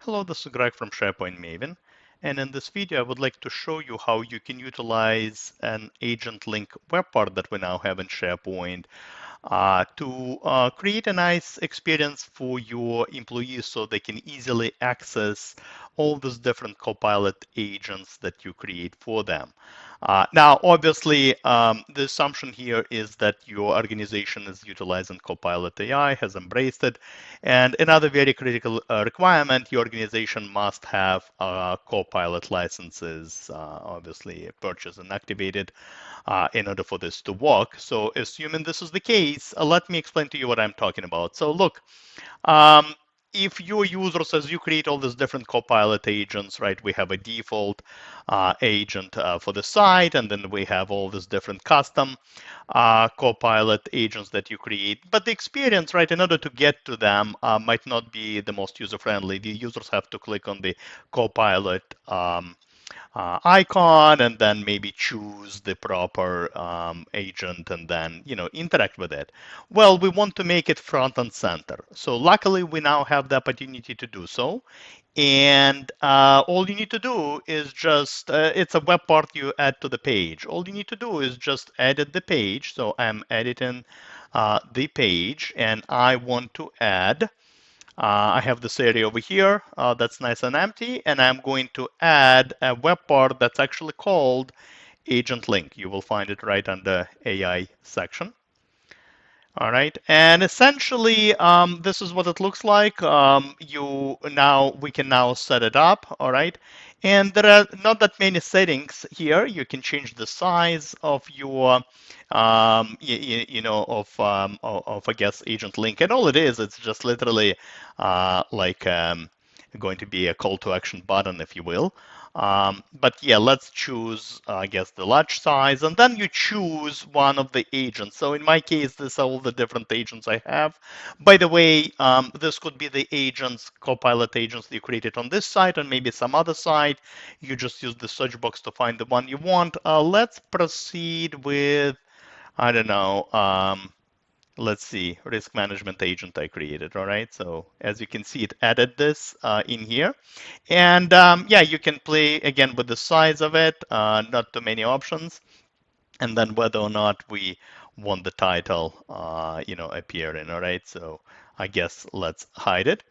Hello, this is Greg from SharePoint Maven. And in this video, I would like to show you how you can utilize an agent link web part that we now have in SharePoint to create a nice experience for your employees so they can easily access all these different Copilot agents that you create for them. Now, obviously, the assumption here is that your organization is utilizing Copilot AI, has embraced it. And another very critical requirement, your organization must have Copilot licenses, obviously purchased and activated in order for this to work. So assuming this is the case, let me explain to you what I'm talking about. So look, um, if your users, as you create all these different Copilot agents, right, we have a default agent for the site, and then we have all these different custom Copilot agents that you create. But the experience, right, in order to get to them might not be the most user-friendly. The users have to click on the Copilot icon and then maybe choose the proper agent and then interact with it. Well, we want to make it front and center. So luckily we now have the opportunity to do so. And all you need to do is just, it's a web part you add to the page. All you need to do is just edit the page. So I'm editing the page and I want to add I have this area over here that's nice and empty, and I'm going to add a web part that's actually called Agent Link. You will find it right under AI section. All right, and essentially, this is what it looks like. We can now set it up. All right, and there are not that many settings here. You can change the size of your, of I guess Agent Link, and all it is, it's just literally like going to be a call to action button, if you will. But yeah, let's choose, I guess, the large size, and then you choose one of the agents. So in my case, these are all the different agents I have. By the way, this could be the agents, Copilot agents that you created on this site and maybe some other site. You just use the search box to find the one you want. Let's proceed with, I don't know, let's see, risk management agent I created. All right, so as you can see, it added this in here. And yeah, you can play again with the size of it, not too many options. And then whether or not we want the title, appearing. All right, so I guess let's hide it.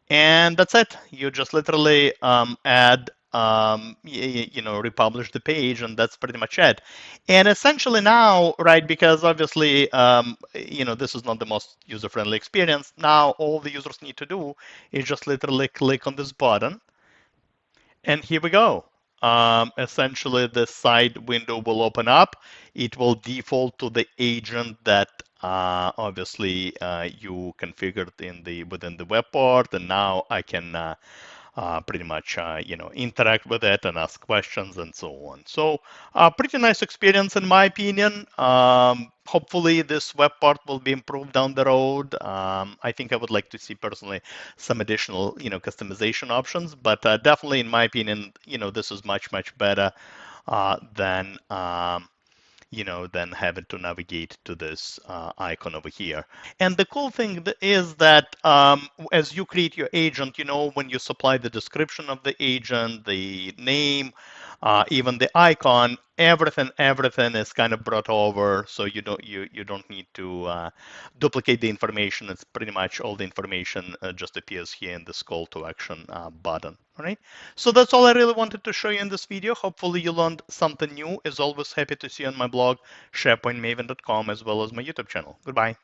And that's it. You just literally add, republish the page, and that's pretty much it. And essentially now, right, because obviously, this is not the most user-friendly experience. Now all the users need to do is just literally click on this button, and here we go. Essentially, the side window will open up. It will default to the agent that obviously you configured within the web part, and now I can pretty much interact with it and ask questions and so on. So pretty nice experience in my opinion. Hopefully this web part will be improved down the road. I think I would like to see personally some additional customization options, but definitely in my opinion this is much better than than having to navigate to this icon over here. And the cool thing is that as you create your agent, when you supply the description of the agent, the name, even the icon, everything is kind of brought over, so you don't need to duplicate the information. It's pretty much all the information just appears here in this call to action button. All right. So that's all I really wanted to show you in this video. Hopefully you learned something new. As always, happy to see you on my blog, SharePointMaven.com, as well as my YouTube channel. Goodbye.